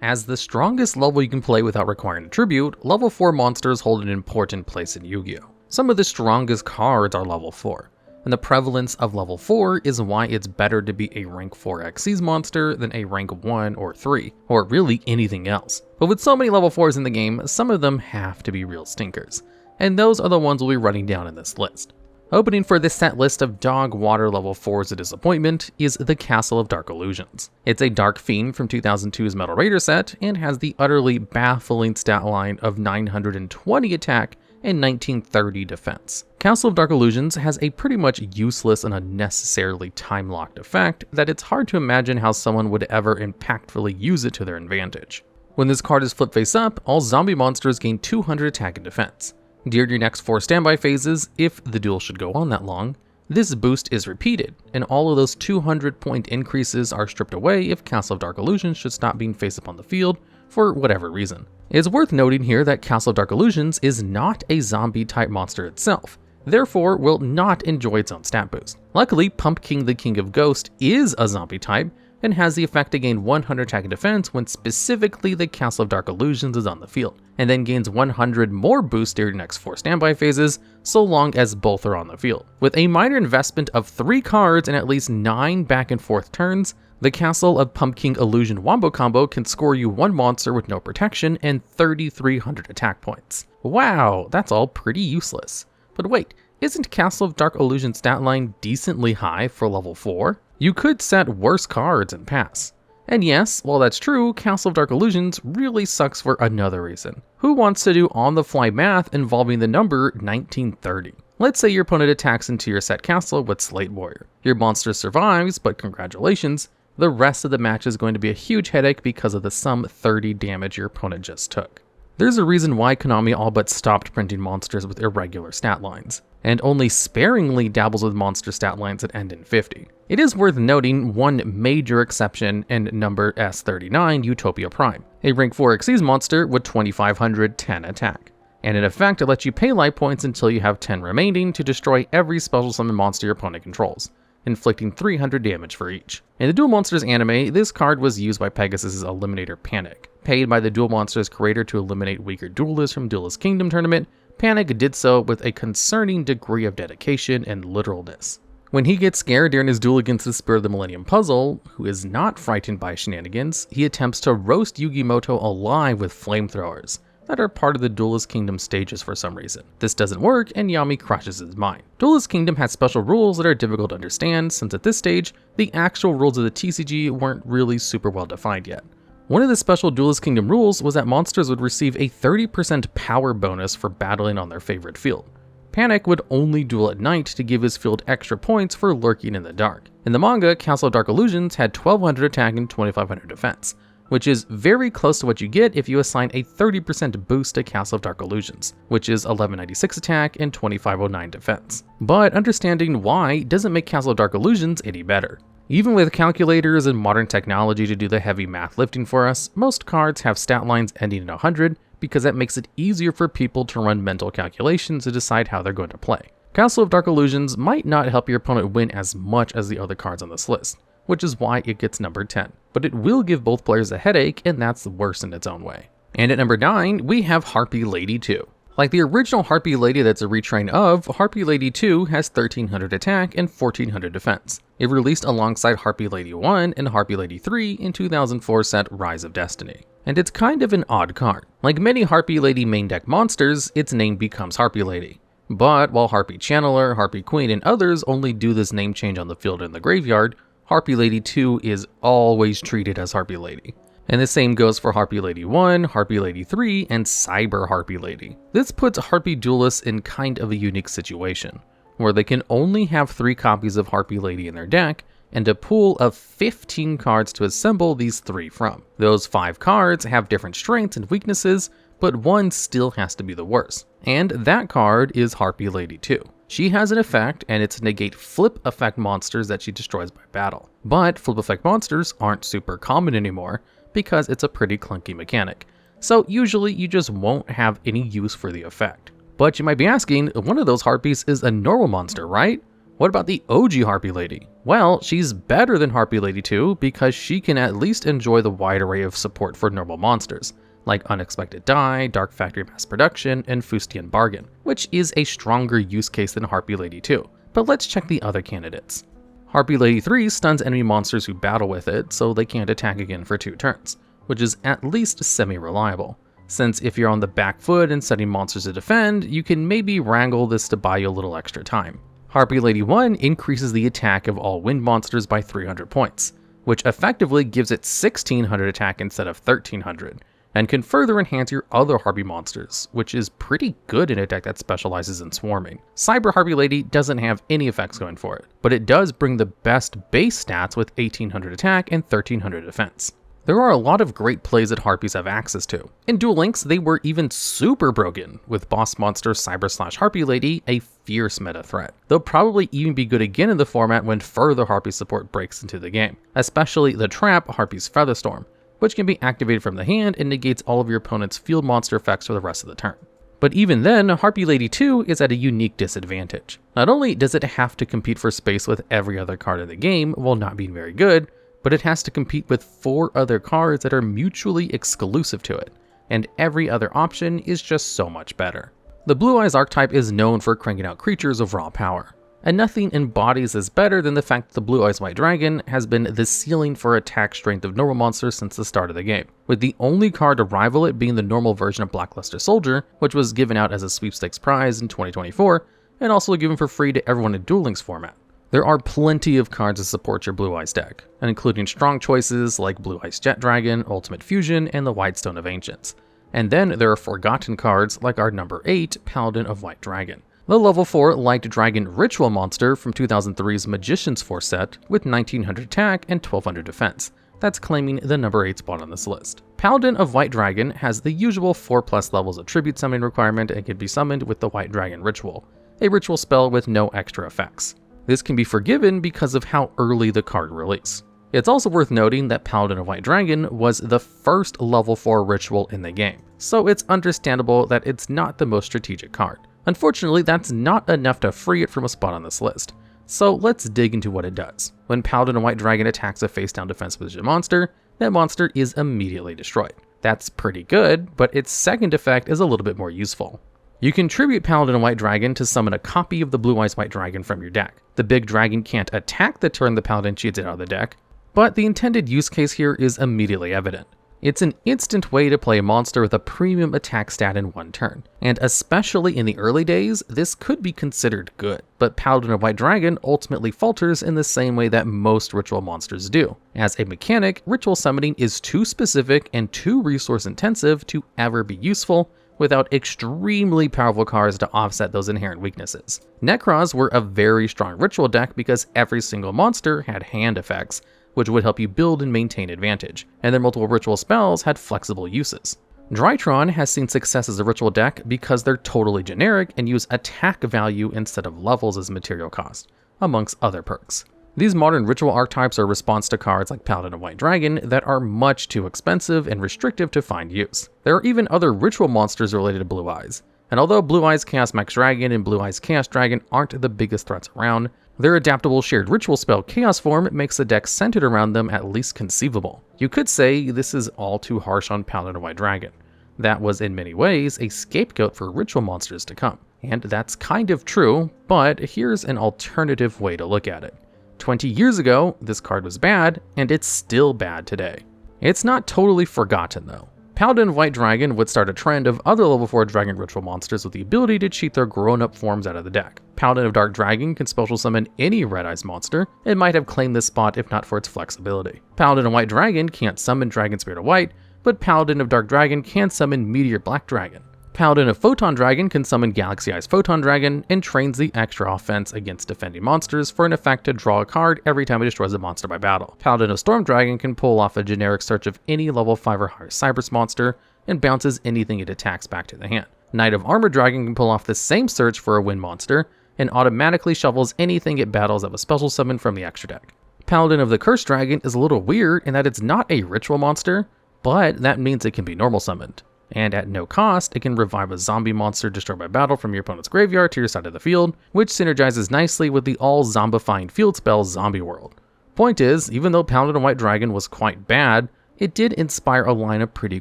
As the strongest level you can play without requiring a tribute, level 4 monsters hold an important place in Yu-Gi-Oh! Some of the strongest cards are level 4, and the prevalence of level 4 is why it's better to be a rank 4 Xyz monster than a rank 1 or 3, or really anything else. But with so many level 4s in the game, some of them have to be real stinkers, and those are the ones we'll be running down in this list. Opening for this set list of dog water level 4s of disappointment is the Castle of Dark Illusions. It's a Dark Fiend from 2002's Metal Raider set and has the utterly baffling stat line of 920 attack and 1930 defense. Castle of Dark Illusions has a pretty much useless and unnecessarily time-locked effect that it's hard to imagine how someone would ever impactfully use it to their advantage. When this card is flipped face up, all zombie monsters gain 200 attack and defense. During your next 4 standby phases, if the duel should go on that long, this boost is repeated, and all of those 200 point increases are stripped away if Castle of Dark Illusions should stop being face up on the field for whatever reason. It's worth noting here that Castle of Dark Illusions is not a zombie type monster itself, therefore will not enjoy its own stat boost. Luckily, Pumpkin the King of Ghost is a zombie type, and has the effect to gain 100 attack and defense when specifically the Castle of Dark Illusions is on the field, and then gains 100 more boost during the next 4 standby phases, so long as both are on the field. With a minor investment of 3 cards and at least 9 back and forth turns, the Castle of Pumpkin Illusion Wombo combo can score you 1 monster with no protection and 3,300 attack points. Wow, that's all pretty useless. But wait, isn't Castle of Dark Illusion stat line decently high for level 4? You could set worse cards and pass. And yes, while that's true, Castle of Dark Illusions really sucks for another reason. Who wants to do on-the-fly math involving the number 1930? Let's say your opponent attacks into your set castle with Slate Warrior. Your monster survives, but congratulations, the rest of the match is going to be a huge headache because of the sum 30 damage your opponent just took. There's a reason why Konami all but stopped printing monsters with irregular stat lines, and only sparingly dabbles with monster stat lines that end in 50. It is worth noting one major exception in number S39 Utopia Prime, a rank 4 Xyz monster with 2510 attack. And in effect, it lets you pay life points until you have 10 remaining to destroy every special summon monster your opponent controls, inflicting 300 damage for each. In the Duel Monsters anime, this card was used by Pegasus' Eliminator Panic. Paid by the Duel Monsters creator to eliminate weaker duelists from Duelist Kingdom tournament, Panic did so with a concerning degree of dedication and literalness. When he gets scared during his duel against the Spirit of the Millennium Puzzle, who is not frightened by shenanigans, he attempts to roast Yugimoto alive with flamethrowers that are part of the Duelist Kingdom stages for some reason. This doesn't work, and Yami crushes his mind. Duelist Kingdom has special rules that are difficult to understand, since at this stage, the actual rules of the TCG weren't really super well defined yet. One of the special Duelist Kingdom rules was that monsters would receive a 30% power bonus for battling on their favorite field. Panic would only duel at night to give his field extra points for lurking in the dark. In the manga, Castle of Dark Illusions had 1200 attack and 2500 defense, which is very close to what you get if you assign a 30% boost to Castle of Dark Illusions, which is 1196 attack and 2509 defense. But understanding why doesn't make Castle of Dark Illusions any better. Even with calculators and modern technology to do the heavy math lifting for us, most cards have stat lines ending in 100 because that makes it easier for people to run mental calculations to decide how they're going to play. Castle of Dark Illusions might not help your opponent win as much as the other cards on this list, which is why it gets number 10, but it will give both players a headache, and that's worse in its own way. And at number 9, we have Harpie Lady 2. Like the original Harpie Lady that's a retrain of, Harpie Lady 2 has 1300 attack and 1400 defense. It released alongside Harpie Lady 1 and Harpie Lady 3 in 2004 set Rise of Destiny. And it's kind of an odd card. Like many Harpie Lady main deck monsters, its name becomes Harpie Lady. But while Harpie Channeler, Harpie Queen, and others only do this name change on the field and the graveyard, Harpie Lady 2 is always treated as Harpie Lady. And the same goes for Harpie Lady 1, Harpie Lady 3, and Cyber Harpie Lady. This puts Harpie duelists in kind of a unique situation, where they can only have 3 copies of Harpie Lady in their deck, and a pool of 15 cards to assemble these 3 from. Those 5 cards have different strengths and weaknesses, but one still has to be the worst. And that card is Harpie Lady 2. She has an effect, and it's negate flip effect monsters that she destroys by battle. But flip effect monsters aren't super common anymore, because it's a pretty clunky mechanic. So usually you just won't have any use for the effect. But you might be asking, one of those harpies is a normal monster, right? What about the OG Harpie Lady? Well, she's better than Harpie Lady 2 because she can at least enjoy the wide array of support for normal monsters, like Unexpected Die, Dark Factory Mass Production, and Fustian Bargain, which is a stronger use case than Harpie Lady 2. But let's check the other candidates. Harpie Lady 3 stuns enemy monsters who battle with it, so they can't attack again for 2 turns, which is at least semi-reliable, since if you're on the back foot and setting monsters to defend, you can maybe wrangle this to buy you a little extra time. Harpie Lady 1 increases the attack of all wind monsters by 300 points, which effectively gives it 1600 attack instead of 1300, and can further enhance your other Harpie monsters, which is pretty good in a deck that specializes in swarming. Cyber Harpie Lady doesn't have any effects going for it, but it does bring the best base stats with 1800 attack and 1300 defense. There are a lot of great plays that Harpies have access to. In Duel Links, they were even super broken, with boss monster Cyber/Harpie Lady a fierce meta threat. They'll probably even be good again in the format when further Harpie support breaks into the game, especially the trap Harpie's Featherstorm, which can be activated from the hand and negates all of your opponent's field monster effects for the rest of the turn. But even then, Harpie Lady 2 is at a unique disadvantage. Not only does it have to compete for space with every other card in the game while not being very good, but it has to compete with 4 other cards that are mutually exclusive to it, and every other option is just so much better. The Blue Eyes archetype is known for cranking out creatures of raw power, and nothing embodies this better than the fact that the Blue Eyes White Dragon has been the ceiling for attack strength of normal monsters since the start of the game, with the only card to rival it being the normal version of Blackluster Soldier, which was given out as a sweepstakes prize in 2024, and also given for free to everyone in Duel Links format. There are plenty of cards to support your Blue Eyes deck, including strong choices like Blue Eyes Jet Dragon, Ultimate Fusion, and the Whitestone of Ancients. And then there are forgotten cards like our number 8 Paladin of White Dragon, the level 4 Light Dragon Ritual monster from 2003's Magician's Force set with 1900 attack and 1200 defense. That's claiming the number 8 spot on this list. Paladin of White Dragon has the usual 4+ levels of tribute summoning requirement and can be summoned with the White Dragon Ritual, a ritual spell with no extra effects. This can be forgiven because of how early the card release. It's also worth noting that Paladin of White Dragon was the first level 4 ritual in the game, so it's understandable that it's not the most strategic card. Unfortunately, that's not enough to free it from a spot on this list, so let's dig into what it does. When Paladin of White Dragon attacks a face-down defense position monster, that monster is immediately destroyed. That's pretty good, but its second effect is a little bit more useful. You can tribute Paladin of White Dragon to summon a copy of the Blue Eyes White Dragon from your deck. The big dragon can't attack the turn the Paladin cheats it out of the deck, but the intended use case here is immediately evident. It's an instant way to play a monster with a premium attack stat in one turn, and especially in the early days, this could be considered good. But Paladin of White Dragon ultimately falters in the same way that most ritual monsters do. As a mechanic, ritual summoning is too specific and too resource intensive to ever be useful, without extremely powerful cards to offset those inherent weaknesses. Necross were a very strong ritual deck because every single monster had hand effects, which would help you build and maintain advantage, and their multiple ritual spells had flexible uses. Drytron has seen success as a ritual deck because they're totally generic and use attack value instead of levels as material cost, amongst other perks. These modern ritual archetypes are a response to cards like Paladin of White Dragon that are much too expensive and restrictive to find use. There are even other ritual monsters related to Blue Eyes, and although Blue Eyes Chaos Max Dragon and Blue Eyes Chaos Dragon aren't the biggest threats around, their adaptable shared ritual spell Chaos form makes the deck centered around them at least conceivable. You could say this is all too harsh on Paladin of White Dragon. That was in many ways a scapegoat for ritual monsters to come. And that's kind of true, but here's an alternative way to look at it. 20 years ago, this card was bad, and it's still bad today. It's not totally forgotten though. Paladin of White Dragon would start a trend of other level 4 Dragon Ritual monsters with the ability to cheat their grown-up forms out of the deck. Paladin of Dark Dragon can special summon any Red Eyes monster, and might have claimed this spot if not for its flexibility. Paladin of White Dragon can't summon Dragon Spirit of White, but Paladin of Dark Dragon can summon Meteor Black Dragon. Paladin of Photon Dragon can summon Galaxy Eyes Photon Dragon and trains the extra offense against defending monsters for an effect to draw a card every time it destroys a monster by battle. Paladin of Storm Dragon can pull off a generic search of any level 5 or higher Cyberse monster and bounces anything it attacks back to the hand. Knight of Armor Dragon can pull off the same search for a wind monster and automatically shovels anything it battles that was special summoned from the extra deck. Paladin of the Cursed Dragon is a little weird in that it's not a ritual monster, but that means it can be normal summoned. And at no cost, it can revive a zombie monster destroyed by battle from your opponent's graveyard to your side of the field, which synergizes nicely with the all-zombifying field spell Zombie World. Point is, even though Paladin White Dragon was quite bad, it did inspire a line of pretty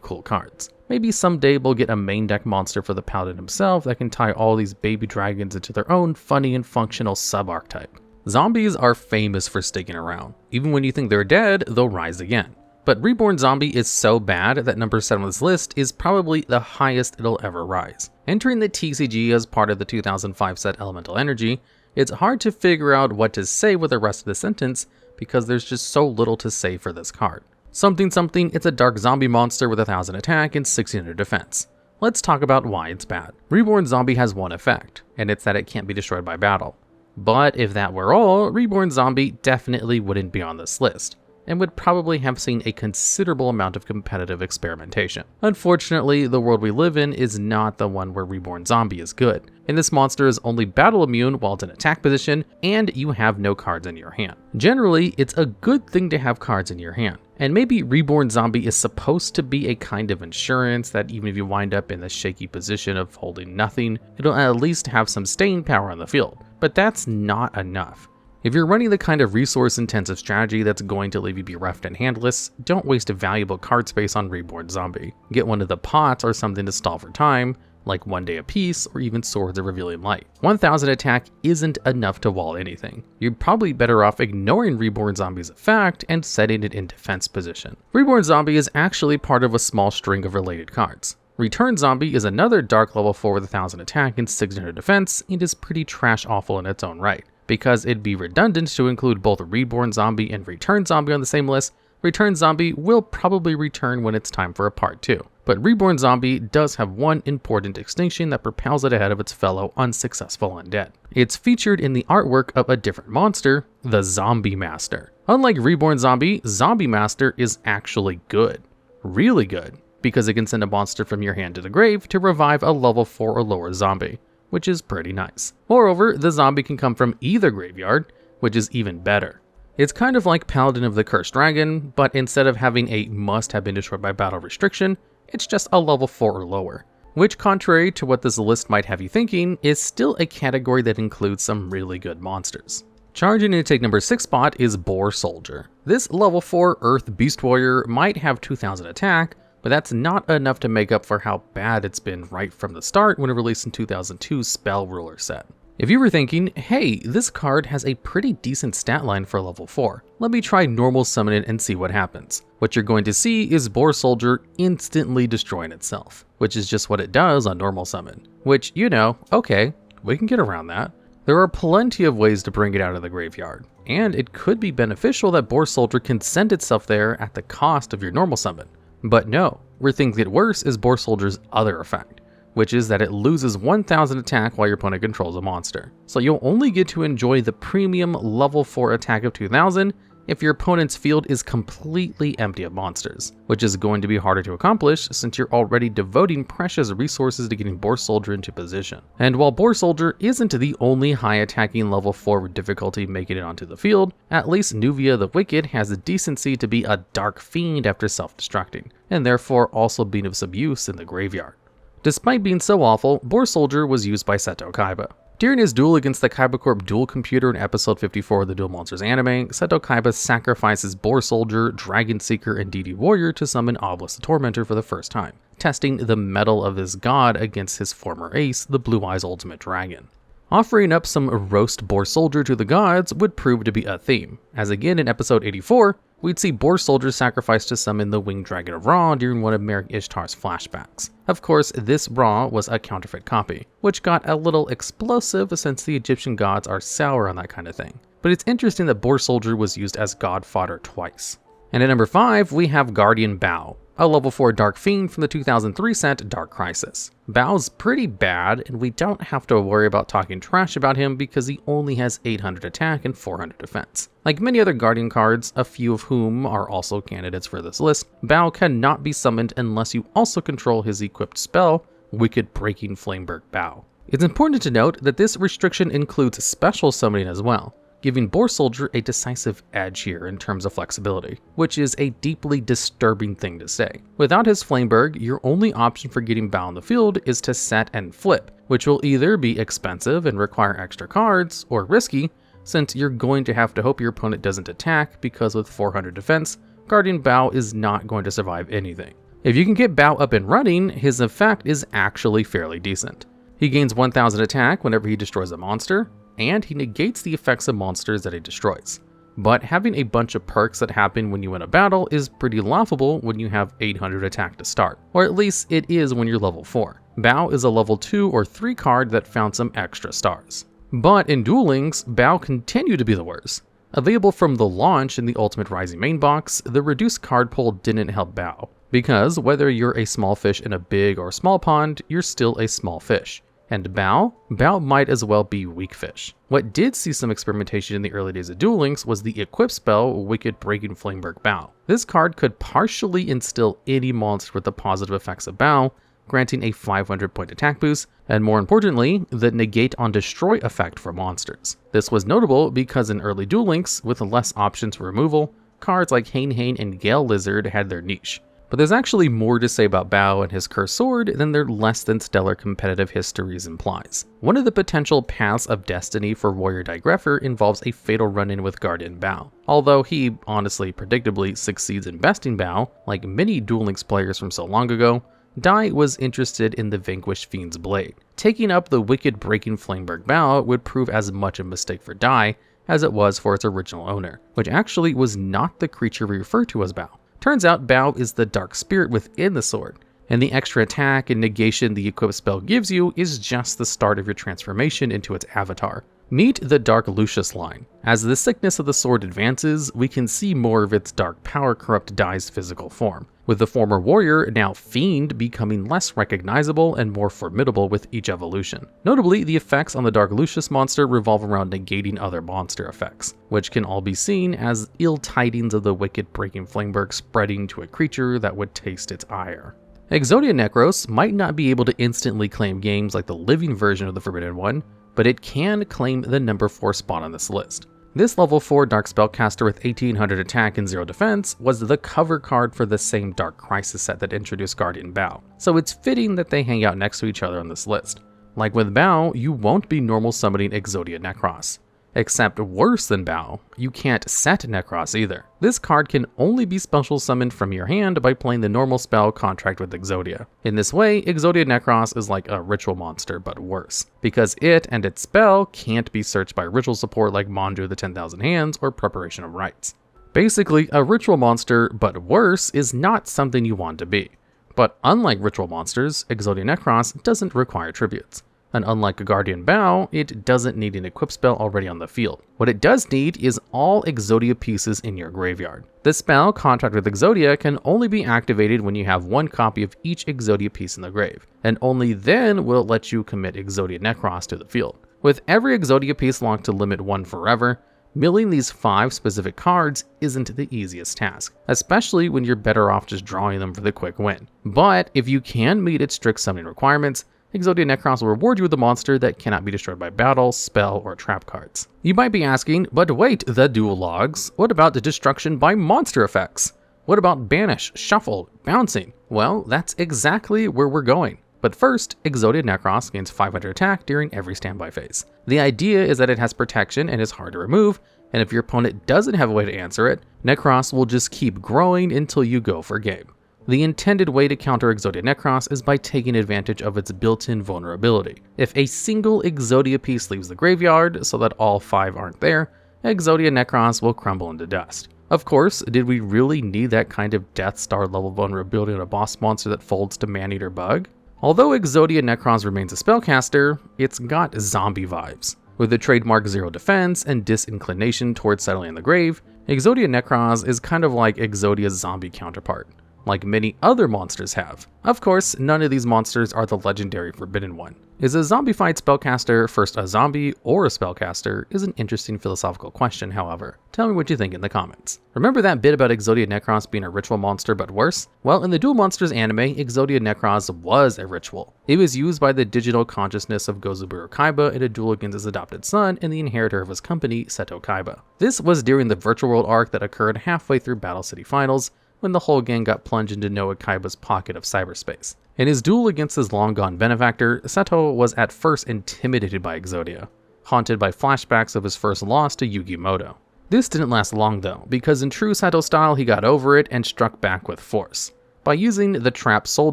cool cards. Maybe someday we'll get a main deck monster for the Paladin himself that can tie all these baby dragons into their own funny and functional sub-archetype. Zombies are famous for sticking around. Even when you think they're dead, they'll rise again. But Reborn Zombie is so bad that number 7 on this list is probably the highest it'll ever rise. Entering the TCG as part of the 2005 set Elemental Energy, it's hard to figure out what to say with the rest of the sentence because there's just so little to say for this card. Something something, it's a dark zombie monster with 1000 attack and 1600 defense. Let's talk about why it's bad. Reborn Zombie has one effect, and it's that it can't be destroyed by battle. But if that were all, Reborn Zombie definitely wouldn't be on this list, and would probably have seen a considerable amount of competitive experimentation. Unfortunately, the world we live in is not the one where Reborn Zombie is good, and this monster is only battle immune while it's in attack position, and you have no cards in your hand. Generally, it's a good thing to have cards in your hand, and maybe Reborn Zombie is supposed to be a kind of insurance that even if you wind up in the shaky position of holding nothing, it'll at least have some staying power on the field, but that's not enough. If you're running the kind of resource-intensive strategy that's going to leave you bereft and handless, don't waste a valuable card space on Reborn Zombie. Get one of the pots or something to stall for time, like One Day Apiece or even Swords of Revealing Light. 1000 attack isn't enough to wall anything. You're probably better off ignoring Reborn Zombie's effect and setting it in defense position. Reborn Zombie is actually part of a small string of related cards. Return Zombie is another dark level 4 with 1000 attack and 600 defense and is pretty trash awful in its own right. Because it'd be redundant to include both Reborn Zombie and Return Zombie on the same list, Return Zombie will probably return when it's time for a part 2. But Reborn Zombie does have one important extinction that propels it ahead of its fellow unsuccessful undead. It's featured in the artwork of a different monster, the Zombie Master. Unlike Reborn Zombie, Zombie Master is actually good. Really good, because it can send a monster from your hand to the grave to revive a level 4 or lower zombie, which is pretty nice. Moreover, the zombie can come from either graveyard, which is even better. It's kind of like Paladin of the Cursed Dragon, but instead of having a must have been destroyed by battle restriction, it's just a level 4 or lower, which contrary to what this list might have you thinking, is still a category that includes some really good monsters. Charging in to take number 6 spot is Boar Soldier. This level 4 Earth Beast Warrior might have 2000 attack, but that's not enough to make up for how bad it's been right from the start when it released in 2002's Spell Ruler set. If you were thinking, hey, this card has a pretty decent stat line for level 4, let me try normal summon it and see what happens. What you're going to see is Boar Soldier instantly destroying itself, which is just what it does on normal summon. Which, you know, okay, we can get around that. There are plenty of ways to bring it out of the graveyard, and it could be beneficial that Boar Soldier can send itself there at the cost of your normal summon. But no, where things get worse is Boar Soldier's other effect, which is that it loses 1000 attack while your opponent controls a monster. So you'll only get to enjoy the premium level 4 attack of 2000 if your opponent's field is completely empty of monsters, which is going to be harder to accomplish since you're already devoting precious resources to getting Boar Soldier into position. And while Boar Soldier isn't the only high attacking level 4 difficulty making it onto the field, at least Nuvia the Wicked has the decency to be a dark fiend after self-destructing, and therefore also being of some use in the graveyard. Despite being so awful, Boar Soldier was used by Seto Kaiba. During his duel against the Kaiba Corp duel computer in episode 54 of the Duel Monsters anime, Seto Kaiba sacrifices Boar Soldier, Dragon Seeker, and DD Warrior to summon Obelisk the Tormentor for the first time, testing the mettle of his god against his former ace, the Blue Eyes Ultimate Dragon. Offering up some roast Boar Soldier to the gods would prove to be a theme, as again in episode 84, we'd see Boar Soldier sacrificed to summon the Winged Dragon of Ra during one of Merrick Ishtar's flashbacks. Of course, this Ra was a counterfeit copy, which got a little explosive since the Egyptian gods are sour on that kind of thing. But it's interesting that Boar Soldier was used as god fodder twice. And at number 5, we have Guardian Baou, a level 4 Dark Fiend from the 2003 set Dark Crisis. Baou's pretty bad, and we don't have to worry about talking trash about him because he only has 800 attack and 400 defense. Like many other Guardian cards, a few of whom are also candidates for this list, Baou cannot be summoned unless you also control his equipped spell, Wicked Breaking Flameberg Baou. It's important to note that this restriction includes special summoning as well, giving Boar Soldier a decisive edge here in terms of flexibility, which is a deeply disturbing thing to say. Without his Flameberg, your only option for getting Baou on the field is to set and flip, which will either be expensive and require extra cards, or risky, since you're going to have to hope your opponent doesn't attack because with 400 defense, guarding Baou is not going to survive anything. If you can get Baou up and running, his effect is actually fairly decent. He gains 1000 attack whenever he destroys a monster, and he negates the effects of monsters that he destroys. But having a bunch of perks that happen when you win a battle is pretty laughable when you have 800 attack to start, or at least it is when you're level 4. Baou is a level 2 or 3 card that found some extra stars. But in Duel Links, Baou continue to be the worst. Available from the launch in the Ultimate Rising main box, the reduced card pool didn't help Baou, because whether you're a small fish in a big or small pond, you're still a small fish. And Baou might as well be weak fish. What did see some experimentation in the early days of Duel Links was the equip spell Wicked Breaking Flameberg Baou. This card could partially instill any monster with the positive effects of Baou, granting a 500 point attack boost, and more importantly, the negate on destroy effect for monsters. This was notable because in early Duel Links, with less options for removal, cards like Hane and Gale Lizard had their niche. But there's actually more to say about Baou and his cursed sword than their less than stellar competitive histories implies. One of the potential paths of destiny for Warrior Digreffer involves a fatal run-in with Guardian Baou. Although he, honestly, predictably succeeds in besting Baou, like many Duel Links players from so long ago, Dai was interested in the Vanquished Fiend's Blade. Taking up the Wicked Breaking Flameberg Baou would prove as much a mistake for Dai as it was for its original owner, which actually was not the creature we refer to as Baou. Turns out Baou is the dark spirit within the sword, and the extra attack and negation the equipped spell gives you is just the start of your transformation into its avatar. Meet the Dark Lucius line. As the sickness of the sword advances, we can see more of its dark power corrupt Dai's physical form, with the former warrior, now fiend, becoming less recognizable and more formidable with each evolution. Notably, the effects on the Dark Lucius monster revolve around negating other monster effects, which can all be seen as ill tidings of the Wicked Breaking Flameberg spreading to a creature that would taste its ire. Exodia Necross might not be able to instantly claim games like the living version of the Forbidden One, but it can claim the number 4 spot on this list. This level 4 Dark Spellcaster with 1800 attack and 0 defense was the cover card for the same Dark Crisis set that introduced Guardian Baou, so it's fitting that they hang out next to each other on this list. Like with Baou, you won't be normal summoning Exodia Necross. Except worse than Baou, you can't set Necross either. This card can only be special summoned from your hand by playing the normal spell Contract with Exodia. In this way, Exodia Necross is like a ritual monster, but worse, because it and its spell can't be searched by ritual support like Manju the 10,000 Hands or Preparation of Rites. Basically, a ritual monster, but worse, is not something you want to be. But unlike ritual monsters, Exodia Necross doesn't require tributes. And unlike a Guardian Baou, it doesn't need an equip spell already on the field. What it does need is all Exodia pieces in your graveyard. The spell, Contract with Exodia, can only be activated when you have one copy of each Exodia piece in the grave, and only then will it let you commit Exodia Necross to the field. With every Exodia piece locked to limit 1 forever, milling these 5 specific cards isn't the easiest task, especially when you're better off just drawing them for the quick win. But if you can meet its strict summoning requirements, Exodia Necross will reward you with a monster that cannot be destroyed by battle, spell, or trap cards. You might be asking, but wait, TheDuelLogs, what about the destruction by monster effects? What about banish, shuffle, bouncing? Well, that's exactly where we're going. But first, Exodia Necross gains 500 attack during every standby phase. The idea is that it has protection and is hard to remove, and if your opponent doesn't have a way to answer it, Necross will just keep growing until you go for game. The intended way to counter Exodia Necross is by taking advantage of its built-in vulnerability. If a single Exodia piece leaves the graveyard so that all 5 aren't there, Exodia Necross will crumble into dust. Of course, did we really need that kind of Death Star level vulnerability on a boss monster that folds to Maneater Bug? Although Exodia Necross remains a spellcaster, it's got zombie vibes. With the trademark 0 defense and disinclination towards settling in the grave, Exodia Necross is kind of like Exodia's zombie counterpart. like many other monsters have. Of course, none of these monsters are the legendary Forbidden One. Is a zombified spellcaster first a zombie or a spellcaster is an interesting philosophical question, however. Tell me what you think in the comments. Remember that bit about Exodia Necross being a ritual monster but worse? Well, in the Duel Monsters anime, Exodia Necross was a ritual. It was used by the digital consciousness of Gozuburo Kaiba in a duel against his adopted son and the inheritor of his company, Seto Kaiba. This was during the virtual world arc that occurred halfway through Battle City Finals, when the whole gang got plunged into Noah Kaiba's pocket of cyberspace. In his duel against his long-gone benefactor, Seto was at first intimidated by Exodia, haunted by flashbacks of his first loss to Yugimoto. This didn't last long though, because in true Seto style he got over it and struck back with force. By using the trap soul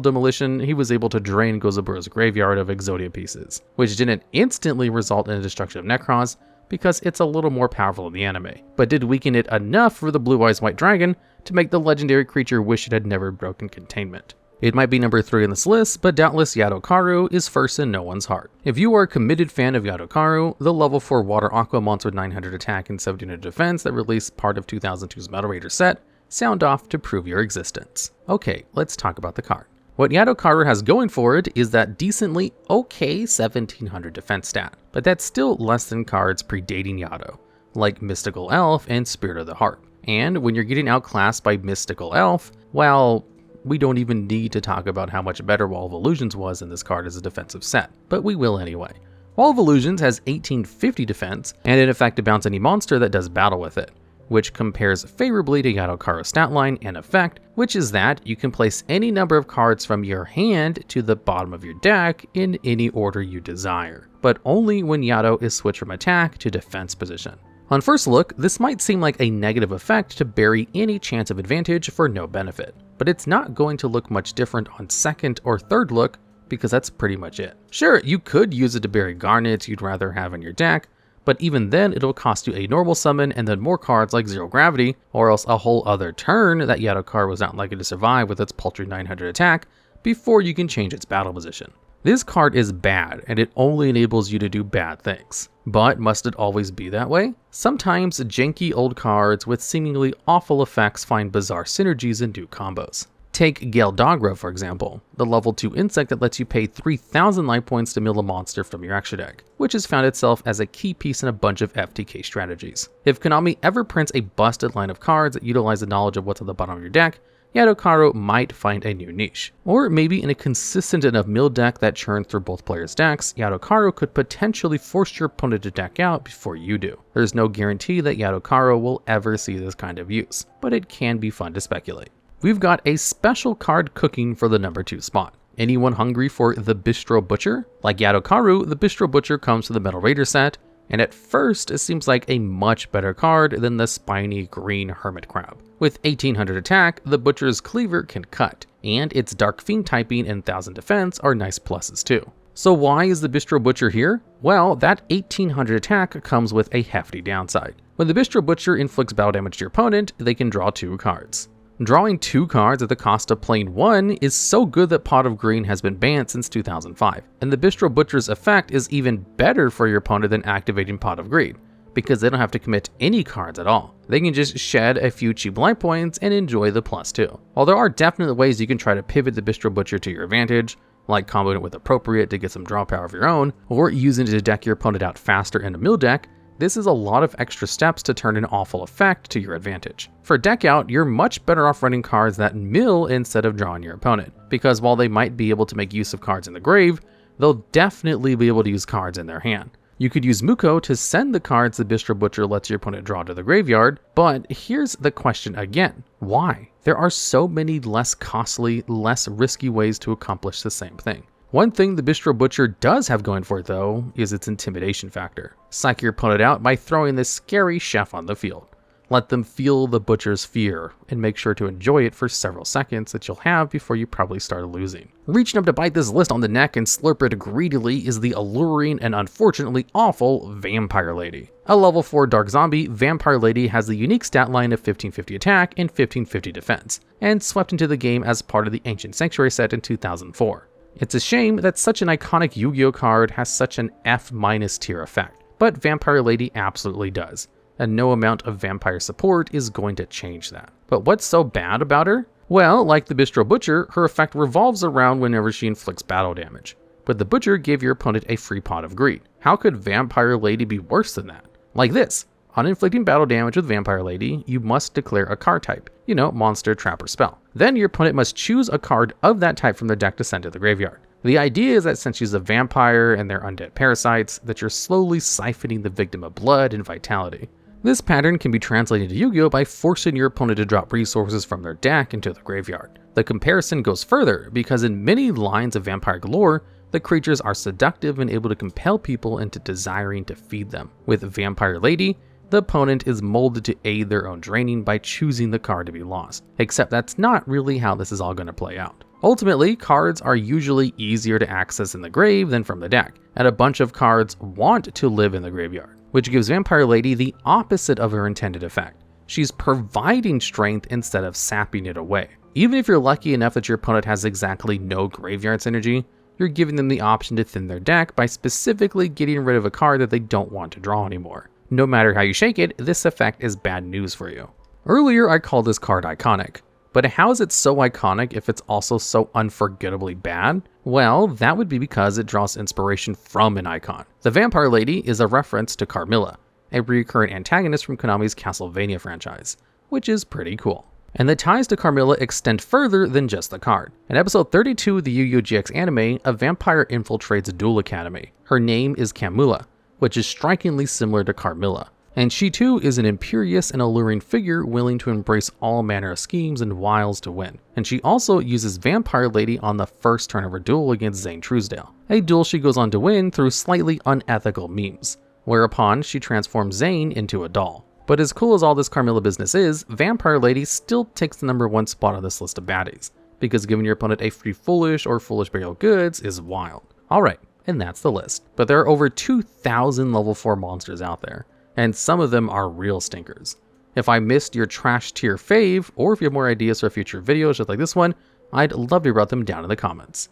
demolition, he was able to drain Gozuburo's graveyard of Exodia pieces, which didn't instantly result in the destruction of Necross, because it's a little more powerful in the anime, but did weaken it enough for the blue-eyes white dragon to make the legendary creature wish it had never broken containment. It might be number 3 on this list, but doubtless Yado Karu is first in no one's heart. If you are a committed fan of Yado Karu, the level 4 water aqua monster with 900 attack and 1700 defense that released part of 2002's Metal Raider set, sound off to prove your existence. Okay, let's talk about the card. What Yado Karu has going for it is that decently okay 1700 defense stat, but that's still less than cards predating Yado, like Mystical Elf and Spirit of the Heart. And when you're getting outclassed by Mystical Elf, well, we don't even need to talk about how much better Wall of Illusions was in this card as a defensive set, but we will anyway. Wall of Illusions has 1850 defense, and in effect to bounce any monster that does battle with it, which compares favorably to Yado Karu's stat line and effect, which is that you can place any number of cards from your hand to the bottom of your deck in any order you desire, but only when Yado is switched from attack to defense position. On first look, this might seem like a negative effect to bury any chance of advantage for no benefit, but it's not going to look much different on second or third look because that's pretty much it. Sure, you could use it to bury garnets you'd rather have in your deck, but even then it'll cost you a normal summon and then more cards like Zero Gravity, or else a whole other turn that Yado Karu was not likely to survive with its paltry 900 attack before you can change its battle position. This card is bad, and it only enables you to do bad things. But must it always be that way? Sometimes janky old cards with seemingly awful effects find bizarre synergies and do combos. Take Galdogra for example, the level 2 insect that lets you pay 3000 life points to mill a monster from your extra deck, which has found itself as a key piece in a bunch of FTK strategies. If Konami ever prints a busted line of cards that utilize the knowledge of what's at the bottom of your deck, Yado Karu might find a new niche. Or maybe in a consistent enough mill deck that churns through both players' decks, Yado Karu could potentially force your opponent to deck out before you do. There's no guarantee that Yado Karu will ever see this kind of use, but it can be fun to speculate. We've got a special card cooking for the number 2 spot. Anyone hungry for the Bistro Butcher? Like Yado Karu, the Bistro Butcher comes to the Metal Raider set, and at first it seems like a much better card than the spiny green hermit crab. With 1800 attack, the Butcher's Cleaver can cut, and its Dark Fiend typing and 1000 defense are nice pluses too. So why is the Bistro Butcher here? Well, that 1800 attack comes with a hefty downside. When the Bistro Butcher inflicts battle damage to your opponent, they can draw 2 cards. Drawing 2 cards at the cost of playing 1 is so good that Pot of Green has been banned since 2005, and the Bistro Butcher's effect is even better for your opponent than activating Pot of Greed, because they don't have to commit any cards at all. They can just shed a few cheap life points and enjoy the +2. While there are definitely ways you can try to pivot the Bistro Butcher to your advantage, like comboing it with Appropriate to get some draw power of your own, or using it to deck your opponent out faster in a mill deck, this is a lot of extra steps to turn an awful effect to your advantage. For deck out, you're much better off running cards that mill instead of drawing your opponent, because while they might be able to make use of cards in the grave, they'll definitely be able to use cards in their hand. You could use Muko to send the cards the Bistro Butcher lets your opponent draw to the graveyard, but here's the question again. Why? There are so many less costly, less risky ways to accomplish the same thing. One thing the Bistro Butcher does have going for it though, is its intimidation factor. Psych your opponent out by throwing this scary chef on the field. Let them feel the Butcher's fear, and make sure to enjoy it for several seconds that you'll have before you probably start losing. Reaching up to bite this list on the neck and slurp it greedily is the alluring and unfortunately awful Vampire Lady. A level 4 Dark Zombie, Vampire Lady has the unique stat line of 1550 attack and 1550 defense, and swept into the game as part of the Ancient Sanctuary set in 2004. It's a shame that such an iconic Yu-Gi-Oh card has such an F- tier effect, but Vampire Lady absolutely does, and no amount of vampire support is going to change that. But what's so bad about her? Well, like the Bistro Butcher, her effect revolves around whenever she inflicts battle damage. But the Butcher gave your opponent a free pot of greed. How could Vampire Lady be worse than that? Like this. On inflicting battle damage with Vampire Lady, you must declare a card type. Monster, trap, or spell. Then your opponent must choose a card of that type from their deck to send to the graveyard. The idea is that since she's a vampire and they're undead parasites, that you're slowly siphoning the victim of blood and vitality. This pattern can be translated to Yu-Gi-Oh! By forcing your opponent to drop resources from their deck into the graveyard. The comparison goes further because in many lines of Vampire Galore, the creatures are seductive and able to compel people into desiring to feed them. With Vampire Lady, the opponent is molded to aid their own draining by choosing the card to be lost. Except that's not really how this is all going to play out. Ultimately, cards are usually easier to access in the grave than from the deck, and a bunch of cards want to live in the graveyard, which gives Vampire Lady the opposite of her intended effect. She's providing strength instead of sapping it away. Even if you're lucky enough that your opponent has exactly no graveyard synergy, you're giving them the option to thin their deck by specifically getting rid of a card that they don't want to draw anymore. No matter how you shake it, this effect is bad news for you. Earlier I called this card iconic, but how is it so iconic if it's also so unforgettably bad? Well, that would be because it draws inspiration from an icon. The Vampire Lady is a reference to Carmilla, a recurrent antagonist from Konami's Castlevania franchise, which is pretty cool. And the ties to Carmilla extend further than just the card. In episode 32 of the Yu-Gi-Oh! GX anime, a vampire infiltrates Duel Academy. Her name is Camula, which is strikingly similar to Carmilla. And she too is an imperious and alluring figure willing to embrace all manner of schemes and wiles to win. And she also uses Vampire Lady on the first turn of her duel against Zane Truesdale, a duel she goes on to win through slightly unethical memes, whereupon she transforms Zane into a doll. But as cool as all this Carmilla business is, Vampire Lady still takes the #1 spot on this list of baddies, because giving your opponent a free Foolish or Foolish Burial Goods is wild. Alright, and that's the list. But there are over 2,000 level 4 monsters out there, and some of them are real stinkers. If I missed your trash tier fave, or if you have more ideas for future videos just like this one, I'd love to write them down in the comments.